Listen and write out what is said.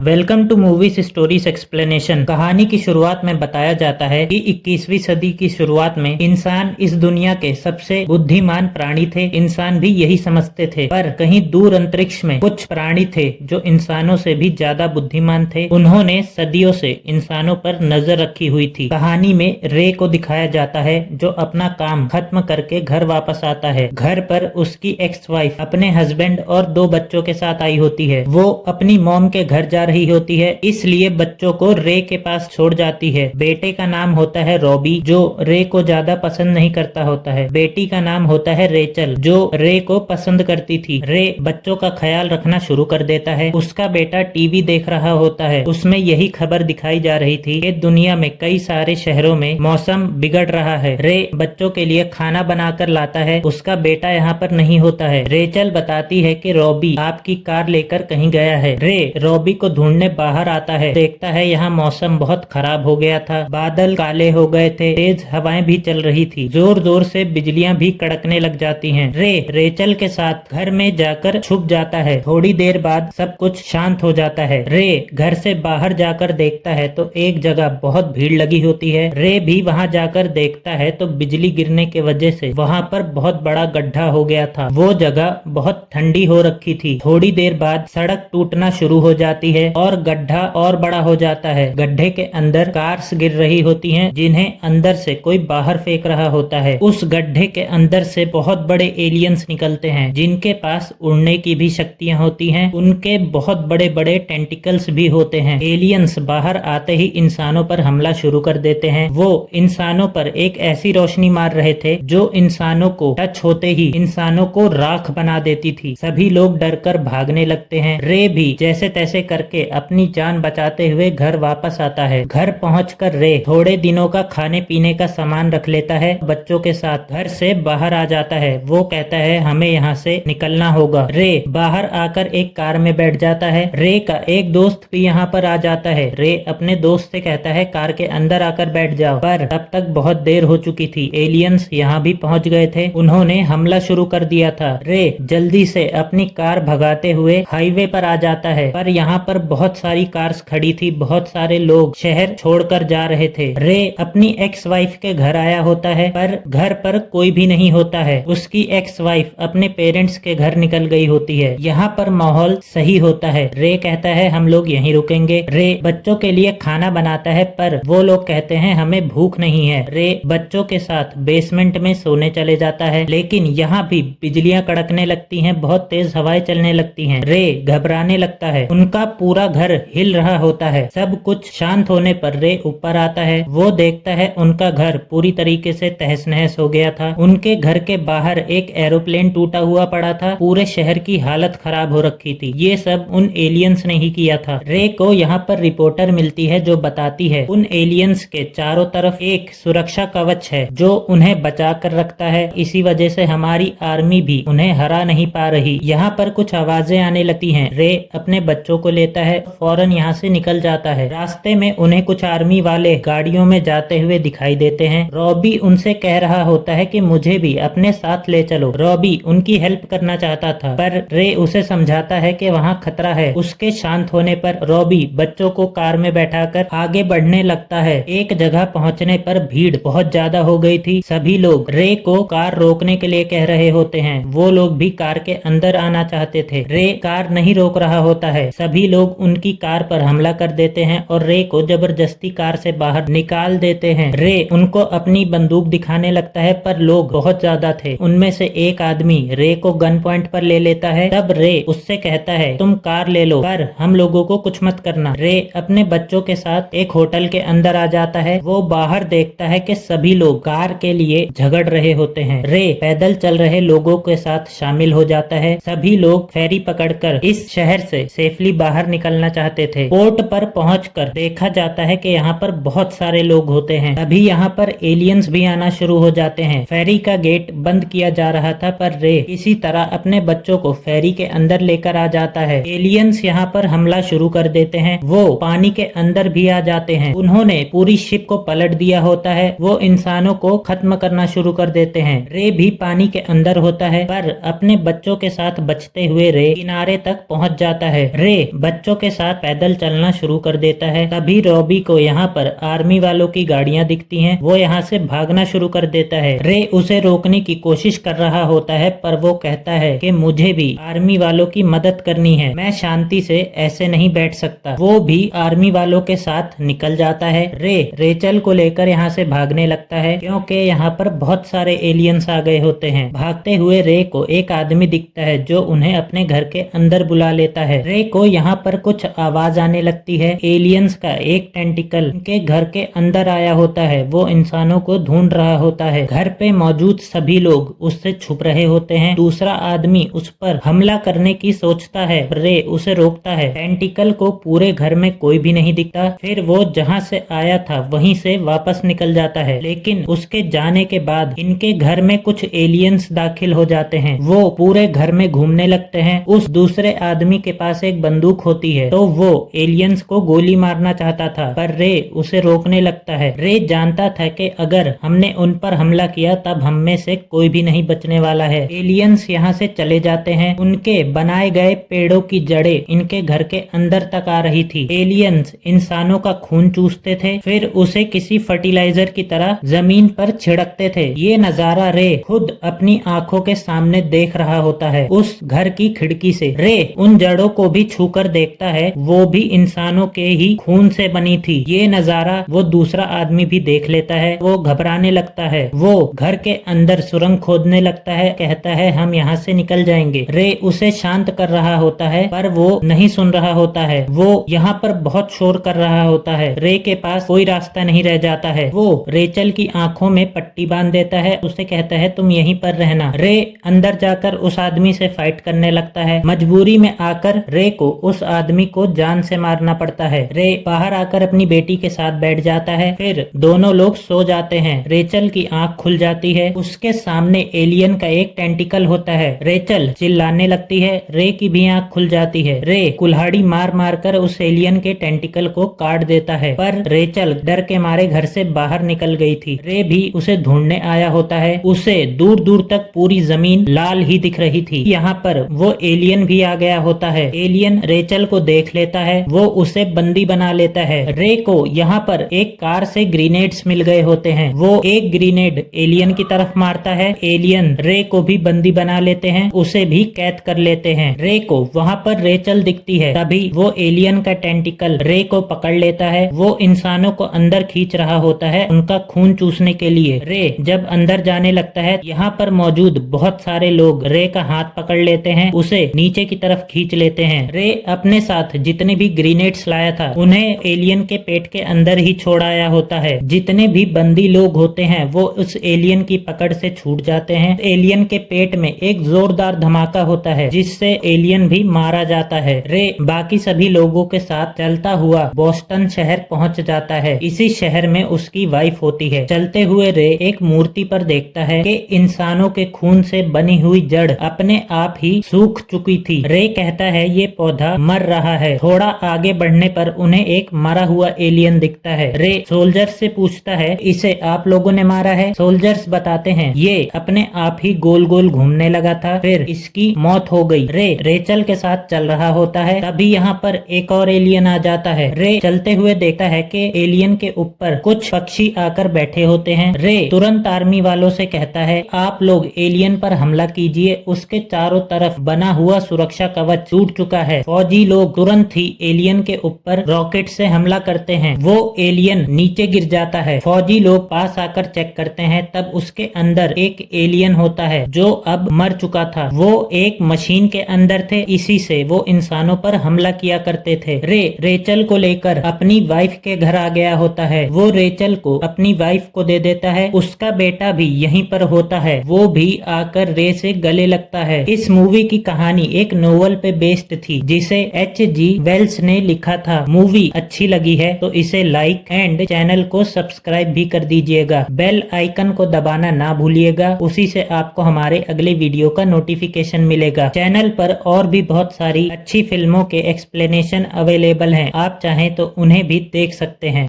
Welcome to movies stories explanation. कहानी की शुरुआत में बताया जाता है कि 21वीं सदी की शुरुआत में इंसान इस दुनिया के सबसे बुद्धिमान प्राणी थे। इंसान भी यही समझते थे, पर कहीं दूर अंतरिक्ष में कुछ प्राणी थे जो इंसानों से भी ज्यादा बुद्धिमान थे। उन्होंने सदियों से इंसानों पर नजर रखी हुई थी। कहानी में रे को दिखाया जाता है जो अपना काम खत्म करके घर वापस आता है। घर पर उसकी एक्स वाइफ अपने हस्बैंड और 2 बच्चों के साथ आई होती है। वो अपनी मॉम के घर जा रही होती है, इसलिए बच्चों को रे के पास छोड़ जाती है। बेटे का नाम होता है रॉबी, जो रे को ज्यादा पसंद नहीं करता होता है। बेटी का नाम होता है रेचल, जो रे को पसंद करती थी। रे बच्चों का ख्याल रखना शुरू कर देता है। उसका बेटा टीवी देख रहा होता है। उसमें यही खबर दिखाई जा रही थी कि दुनिया में कई सारे शहरों में मौसम बिगड़ रहा है। रे बच्चों के लिए खाना बनाकर लाता है। उसका बेटा यहाँ पर नहीं होता है। रेचल बताती है कि रॉबी आपकी कार लेकर कहीं गया है। रे रॉबी को ढूंढने बाहर आता है। देखता है यहाँ मौसम बहुत खराब हो गया था। बादल काले हो गए थे, तेज हवाएं भी चल रही थी, जोर जोर से बिजलियां भी कड़कने लग जाती हैं। रे रेचल के साथ घर में जाकर छुप जाता है। थोड़ी देर बाद सब कुछ शांत हो जाता है। रे घर से बाहर जाकर देखता है तो एक जगह बहुत भीड़ लगी होती है। रे भी वहाँ जाकर देखता है तो बिजली गिरने की वजह से वहाँ पर बहुत बड़ा गड्ढा हो गया था। वो जगह बहुत ठंडी हो रखी थी। थोड़ी देर बाद सड़क टूटना शुरू हो जाती है और गड्ढा और बड़ा हो जाता है। गड्ढे के अंदर कार्स गिर रही होती हैं, जिन्हें अंदर से कोई बाहर फेंक रहा होता है। उस गड्ढे के अंदर से बहुत बड़े एलियंस निकलते हैं, जिनके पास उड़ने की भी शक्तियां होती हैं। उनके बहुत बड़े बड़े टेंटिकल्स भी होते हैं। एलियंस बाहर आते ही इंसानों पर हमला शुरू कर देते हैं। वो इंसानों पर एक ऐसी रोशनी मार रहे थे जो इंसानों को टच होते ही इंसानों को राख बना देती थी। सभी लोग डरकर भागने लगते हैं। रे भी जैसे तैसे करके अपनी जान बचाते हुए घर वापस आता है। घर पहुंचकर रे थोड़े दिनों का खाने पीने का सामान रख लेता है। बच्चों के साथ घर से बाहर आ जाता है। वो कहता है हमें यहाँ से निकलना होगा। रे बाहर आकर एक कार में बैठ जाता है। रे का एक दोस्त भी यहाँ पर आ जाता है। रे अपने दोस्त से कहता है कार के अंदर आकर बैठ जाओ, पर तब तक बहुत देर हो चुकी थी। एलियंस यहाँ भी पहुंच गए थे। उन्होंने हमला शुरू कर दिया था। रे जल्दी से अपनी कार भगाते हुए हाईवे पर आ जाता है, पर यहाँ पर बहुत सारी कार्स खड़ी थी। बहुत सारे लोग शहर छोड़कर जा रहे थे। रे अपनी एक्स वाइफ के घर आया होता है, पर घर पर कोई भी नहीं होता है। उसकी एक्स वाइफ अपने पेरेंट्स के घर निकल गई होती है। यहाँ पर माहौल सही होता है। रे कहता है हम लोग यहीं रुकेंगे। रे बच्चों के लिए खाना बनाता है, पर वो लोग कहते हैं हमें भूख नहीं है। रे बच्चों के साथ बेसमेंट में सोने चले जाता है, लेकिन यहाँ भी बिजलियां कड़कने लगती हैं, बहुत तेज हवाएं चलने लगती हैं। रे घबराने लगता है। उनका पूरा घर हिल रहा होता है। सब कुछ शांत होने पर रे ऊपर आता है। वो देखता है उनका घर पूरी तरीके से तहस नहस हो गया था। उनके घर के बाहर एक एरोप्लेन टूटा हुआ पड़ा था। पूरे शहर की हालत खराब हो रखी थी। ये सब उन एलियंस ने ही किया था। रे को यहाँ पर रिपोर्टर मिलती है जो बताती है उन एलियंस के चारों तरफ एक सुरक्षा कवच है जो उन्हें बचा कर रखता है। इसी वजह से हमारी आर्मी भी उन्हें हरा नहीं पा रही। यहाँ पर कुछ आवाजें आने लगती हैं। रे अपने बच्चों को लेता है, फौरन यहाँ से निकल जाता है। रास्ते में उन्हें कुछ आर्मी वाले गाड़ियों में जाते हुए दिखाई देते हैं। रॉबी उनसे कह रहा होता है कि मुझे भी अपने साथ ले चलो। रॉबी उनकी हेल्प करना चाहता था, पर रे उसे समझाता है कि वहाँ खतरा है। उसके शांत होने पर रॉबी बच्चों को कार में बैठाकर आगे बढ़ने लगता है। एक जगह पहुँचने पर भीड़ बहुत ज्यादा हो गई थी। सभी लोग रे को कार रोकने के लिए कह रहे होते हैं। वो लोग भी कार के अंदर आना चाहते थे। रे कार नहीं रोक रहा होता है। सभी लोग उनकी कार पर हमला कर देते हैं और रे को जबरदस्ती कार से बाहर निकाल देते हैं। रे उनको अपनी बंदूक दिखाने लगता है, पर लोग बहुत ज्यादा थे। उनमें से एक आदमी रे को गन पॉइंट पर ले लेता है। तब रे उससे कहता है तुम कार ले लो, पर हम लोगों को कुछ मत करना। रे अपने बच्चों के साथ एक होटल के अंदर आ जाता है। वो बाहर देखता है कि सभी लोग कार के लिए झगड़ रहे होते हैं। रे पैदल चल रहे लोगों के साथ शामिल हो जाता है। सभी लोग फेरी पकड़कर इस शहर से सेफली बाहर निकलना चाहते थे। पोर्ट पर पहुंचकर देखा जाता है कि यहाँ पर बहुत सारे लोग होते हैं। अभी यहाँ पर एलियंस भी आना शुरू हो जाते हैं। फेरी का गेट बंद किया जा रहा था, पर रे इसी तरह अपने बच्चों को फेरी के अंदर लेकर आ जाता है। एलियंस यहाँ पर हमला शुरू कर देते हैं। वो पानी के अंदर भी आ जाते हैं। उन्होंने पूरी शिप को पलट दिया होता है। वो इंसानों को खत्म करना शुरू कर देते हैं। रे भी पानी के अंदर होता है, पर अपने बच्चों के साथ बचते हुए रे किनारे तक पहुँच जाता है। रे बच्चों बच्चों के साथ पैदल चलना शुरू कर देता है। तभी रॉबी को यहाँ पर आर्मी वालों की गाड़ियाँ दिखती हैं। वो यहाँ से भागना शुरू कर देता है। रे उसे रोकने की कोशिश कर रहा होता है, पर वो कहता है कि मुझे भी आर्मी वालों की मदद करनी है, मैं शांति से ऐसे नहीं बैठ सकता। वो भी आर्मी वालों के साथ निकल जाता है। रे रेचल को लेकर यहाँ से भागने लगता है, क्योंकि यहाँ पर बहुत सारे एलियंस आ गए होते हैं। भागते हुए रे को एक आदमी दिखता है जो उन्हें अपने घर के अंदर बुला लेता है। रे को यहाँ पर कुछ आवाज आने लगती है। एलियंस का एक टेंटिकल उनके घर के अंदर आया होता है। वो इंसानों को ढूंढ रहा होता है। घर पे मौजूद सभी लोग उससे छुप रहे होते हैं। दूसरा आदमी उस पर हमला करने की सोचता है, रे उसे रोकता है। टेंटिकल को पूरे घर में कोई भी नहीं दिखता। फिर वो जहाँ से आया था वहीं से वापस निकल जाता है, लेकिन उसके जाने के बाद इनके घर में कुछ एलियंस दाखिल हो जाते हैं। वो पूरे घर में घूमने लगते हैं। उस दूसरे आदमी के पास एक बंदूक होती है, तो वो एलियंस को गोली मारना चाहता था, पर रे उसे रोकने लगता है। रे जानता था कि अगर हमने उन पर हमला किया तब हम में से कोई भी नहीं बचने वाला है। एलियंस यहाँ से चले जाते हैं। उनके बनाए गए पेड़ों की जड़ें इनके घर के अंदर तक आ रही थी। एलियंस इंसानों का खून चूसते थे, फिर उसे किसी फर्टिलाइजर की तरह जमीन पर छिड़कते थे। ये नजारा रे खुद अपनी आंखों के सामने देख रहा होता है, उस घर की खिड़की से। रे उन जड़ों को भी छूकर देखता है, वो भी इंसानों के ही खून से बनी थी। ये नजारा वो दूसरा आदमी भी देख लेता है। वो घबराने लगता है। वो घर के अंदर सुरंग खोदने लगता है, कहता है हम यहाँ से निकल जाएंगे। रे उसे शांत कर रहा होता है, पर वो नहीं सुन रहा होता है। वो यहाँ पर बहुत शोर कर रहा होता है। रे के पास कोई रास्ता नहीं रह जाता है। वो रेचल की आंखों में पट्टी बांध देता है, उसे कहता है तुम यहीं पर रहना। रे अंदर जाकर उस आदमी से फाइट करने लगता है। मजबूरी में आकर रे को उस आदमी को जान से मारना पड़ता है। रे बाहर आकर अपनी बेटी के साथ बैठ जाता है। फिर दोनों लोग सो जाते हैं। रेचल की आंख खुल जाती है। उसके सामने एलियन का एक टेंटिकल होता है। रेचल चिल्लाने लगती है। रे की भी आंख खुल जाती है। रे कुल्हाड़ी मार मार कर उस एलियन के टेंटिकल को काट देता है, पर रेचल डर के मारे घर से बाहर निकल गई थी। रे भी उसे ढूंढने आया होता है। उसे दूर दूर तक पूरी जमीन लाल ही दिख रही थी। यहाँ पर वो एलियन भी आ गया होता है। एलियन रेचल को देख लेता है। वो उसे बंदी बना लेता है। रे को यहाँ पर एक कार से ग्रेनेड्स मिल गए होते हैं। वो एक ग्रेनेड एलियन की तरफ मारता है। एलियन रे को भी बंदी बना लेते हैं, उसे भी कैद कर लेते हैं। रे को वहाँ पर रेचल दिखती है। तभी वो एलियन का टेंटिकल रे को पकड़ लेता है। वो इंसानों को अंदर खींच रहा होता है उनका खून चूसने के लिए। रे जब अंदर जाने लगता है, यहाँ पर मौजूद बहुत सारे लोग रे का हाथ पकड़ लेते हैं, उसे नीचे की तरफ खींच लेते हैं। रे अपने साथ जितने भी ग्रेनेड्स लाया था उन्हें एलियन के पेट के अंदर ही छोड़ आया होता है। जितने भी बंदी लोग होते हैं वो उस एलियन की पकड़ से छूट जाते हैं। एलियन के पेट में एक जोरदार धमाका होता है, जिससे एलियन भी मारा जाता है। रे बाकी सभी लोगों के साथ चलता हुआ बोस्टन शहर पहुंच जाता है। इसी शहर में उसकी वाइफ होती है। चलते हुए रे एक मूर्ति पर देखता है कि इंसानों के खून से बनी हुई जड़ अपने आप ही सूख चुकी थी। रे कहता है ये पौधा मर रहा है। थोड़ा आगे बढ़ने पर उन्हें एक मरा हुआ एलियन दिखता है। रे सोल्जर्स से पूछता है इसे आप लोगों ने मारा है? सोल्जर्स बताते हैं ये अपने आप ही गोल गोल घूमने लगा था, फिर इसकी मौत हो गई। रे रेचल के साथ चल रहा होता है। तभी यहाँ पर एक और एलियन आ जाता है। रे चलते हुए देखता है कि एलियन के ऊपर कुछ पक्षी आकर बैठे होते हैं। रे तुरंत आर्मी वालों से कहता है आप लोग एलियन पर हमला कीजिए, उसके चारों तरफ बना हुआ सुरक्षा कवच टूट चुका है। फौजी लोग तुरंत ही एलियन के ऊपर रॉकेट से हमला करते हैं। वो एलियन नीचे गिर जाता है। फौजी लोग पास आकर चेक करते हैं, तब उसके अंदर एक एलियन होता है जो अब मर चुका था। वो एक मशीन के अंदर थे, इसी से वो इंसानों पर हमला किया करते थे। रे रेचल को लेकर अपनी वाइफ के घर आ गया होता है। वो रेचल को अपनी वाइफ को दे देता है। उसका बेटा भी यहीं पर होता है। वो भी आकर रे से गले लगता है। इस मूवी की कहानी एक नोवेल पे बेस्ड थी, जिसे H.G. वेल्स ने लिखा था। मूवी अच्छी लगी है तो इसे लाइक एंड चैनल को सब्सक्राइब भी कर दीजिएगा। बेल आइकन को दबाना ना भूलिएगा, उसी से आपको हमारे अगले वीडियो का नोटिफिकेशन मिलेगा। चैनल पर और भी बहुत सारी अच्छी फिल्मों के एक्सप्लेनेशन अवेलेबल हैं, आप चाहें तो उन्हें भी देख सकते हैं।